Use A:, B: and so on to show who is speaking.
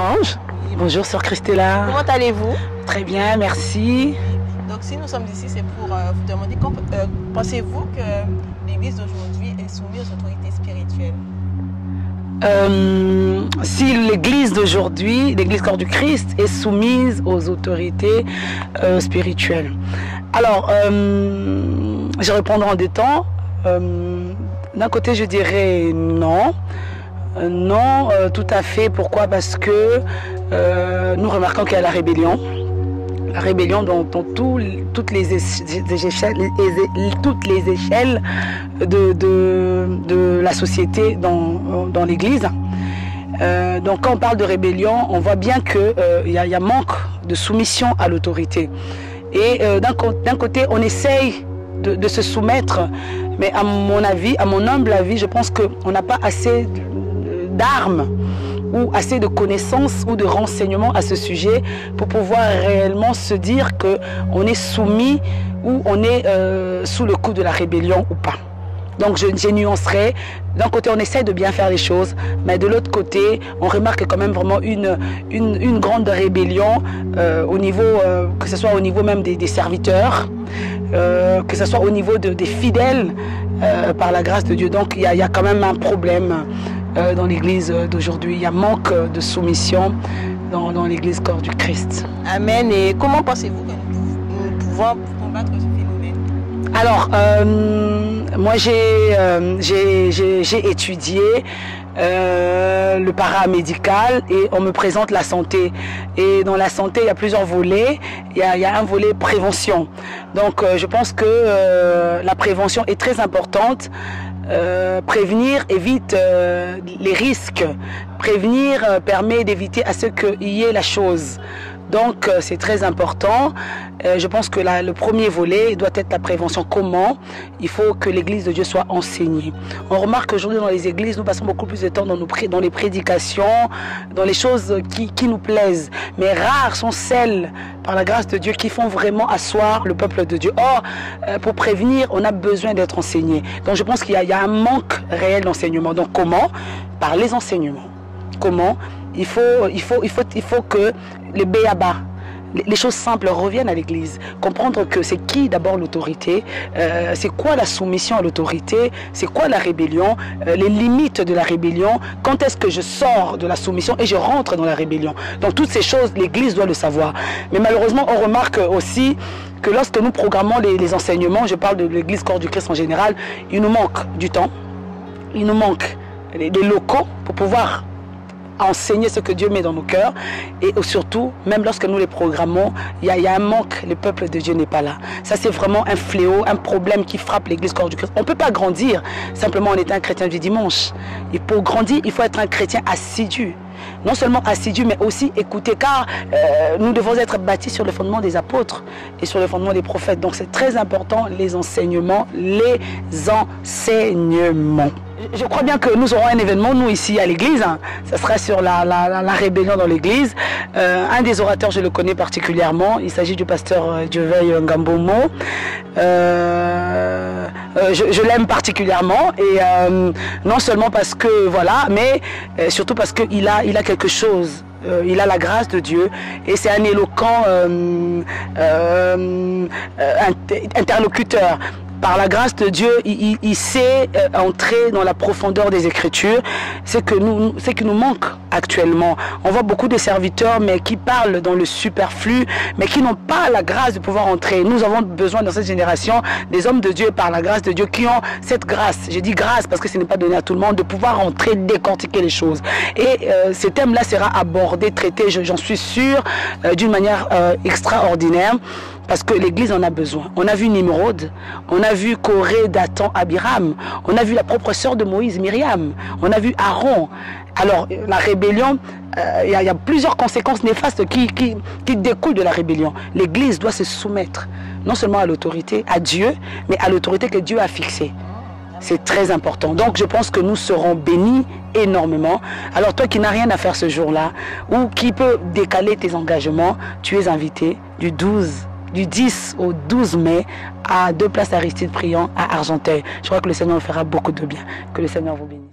A: Ange. Bonjour Sœur Christella.
B: Comment allez-vous?
A: Très bien, merci.
B: Donc si nous sommes ici, c'est pour vous demander, pensez-vous que l'Église d'aujourd'hui est soumise aux autorités spirituelles?
A: Si l'Église d'aujourd'hui, l'Église Corps du Christ, est soumise aux autorités spirituelles. Alors, je répondrai en deux temps. D'un côté, je dirais non. Non, tout à fait. Pourquoi? Parce que nous remarquons qu'il y a la rébellion. La rébellion dans toutes les échelles de la société dans l'Église. Donc quand on parle de rébellion, on voit bien qu'il y a manque de soumission à l'autorité. Et d'un côté, on essaye de se soumettre, mais à mon avis, à mon humble avis, je pense qu'on n'a pas assez d'armes ou assez de connaissances ou de renseignements à ce sujet pour pouvoir réellement se dire qu'on est soumis ou on est sous le coup de la rébellion ou pas. Donc je nuancerai. D'un côté, on essaie de bien faire les choses, mais de l'autre côté, on remarque quand même vraiment une grande rébellion au niveau, que ce soit au niveau même des serviteurs, que ce soit au niveau des fidèles, par la grâce de Dieu. Donc il y a quand même un problème dans l'Église d'aujourd'hui. Il y a manque de soumission dans l'Église Corps du Christ.
B: Amen. Et comment pensez-vous que nous pouvons combattre ce phénomène?
A: Alors, moi j'ai étudié le paramédical et on me présente la santé. Et dans la santé, il y a plusieurs volets. Il y a un volet prévention. Donc, je pense que la prévention est très importante. Prévenir évite les risques. Prévenir permet d'éviter à ce qu'il y ait la chose. Donc c'est très important. Je pense que le premier volet doit être la prévention. Comment? Il faut que l'Église de Dieu soit enseignée. On remarque qu'aujourd'hui dans les églises, nous passons beaucoup plus de temps dans les prédications, dans les choses qui nous plaisent. Mais rares sont celles, par la grâce de Dieu, qui font vraiment asseoir le peuple de Dieu. Or, pour prévenir, on a besoin d'être enseigné. Donc je pense qu'il y a un manque réel d'enseignement. Donc comment? Par les enseignements. Comment? Il faut que les béaba, les choses simples reviennent à l'Église. Comprendre que c'est qui d'abord l'autorité, c'est quoi la soumission à l'autorité, c'est quoi la rébellion, les limites de la rébellion, quand est-ce que je sors de la soumission et je rentre dans la rébellion. Donc toutes ces choses, l'Église doit le savoir. Mais malheureusement, on remarque aussi que lorsque nous programmons les enseignements, je parle de l'Église Corps du Christ en général, il nous manque du temps, il nous manque des locaux pour pouvoir enseigner ce que Dieu met dans nos cœurs. Et surtout, même lorsque nous les programmons, il y a un manque, le peuple de Dieu n'est pas là. Ça c'est vraiment un fléau, un problème qui frappe l'Église Corps du Christ. On ne peut pas grandir simplement en étant un chrétien du dimanche. Et pour grandir, il faut être un chrétien assidu. Non seulement assidu, mais aussi écouter, car nous devons être bâtis sur le fondement des apôtres et sur le fondement des prophètes. Donc c'est très important, les enseignements, Je crois bien que nous aurons un événement, nous ici à l'église, hein. Ça sera sur la rébellion dans l'église. Un des orateurs, je le connais particulièrement, il s'agit du pasteur Dieveil Ngambomo. Je l'aime particulièrement et non seulement parce que voilà, mais surtout parce qu'il a quelque chose. Il a la grâce de Dieu et c'est un éloquent interlocuteur. Par la grâce de Dieu, il sait entrer dans la profondeur des Écritures. C'est que nous manque actuellement. On voit beaucoup de serviteurs, mais qui parlent dans le superflu, mais qui n'ont pas la grâce de pouvoir entrer. Nous avons besoin dans cette génération des hommes de Dieu, par la grâce de Dieu, qui ont cette grâce. Je dis grâce parce que ce n'est pas donné à tout le monde, de pouvoir entrer, décortiquer les choses. Et ce thème-là sera abordé, traité, j'en suis sûr, d'une manière extraordinaire. Parce que l'Église en a besoin. On a vu Nimrod, on a vu Corée, Dathan, Abiram, on a vu la propre sœur de Moïse, Myriam, on a vu Aaron. Alors la rébellion, il y a plusieurs conséquences néfastes qui découlent de la rébellion. L'Église doit se soumettre non seulement à l'autorité, à Dieu, mais à l'autorité que Dieu a fixée. C'est très important. Donc je pense que nous serons bénis énormément. Alors toi qui n'as rien à faire ce jour-là, ou qui peut décaler tes engagements, tu es invité du 10 au 12 mai à 2 places Aristide Briand à Argenteuil. Je crois que le Seigneur vous fera beaucoup de bien. Que le Seigneur vous bénisse.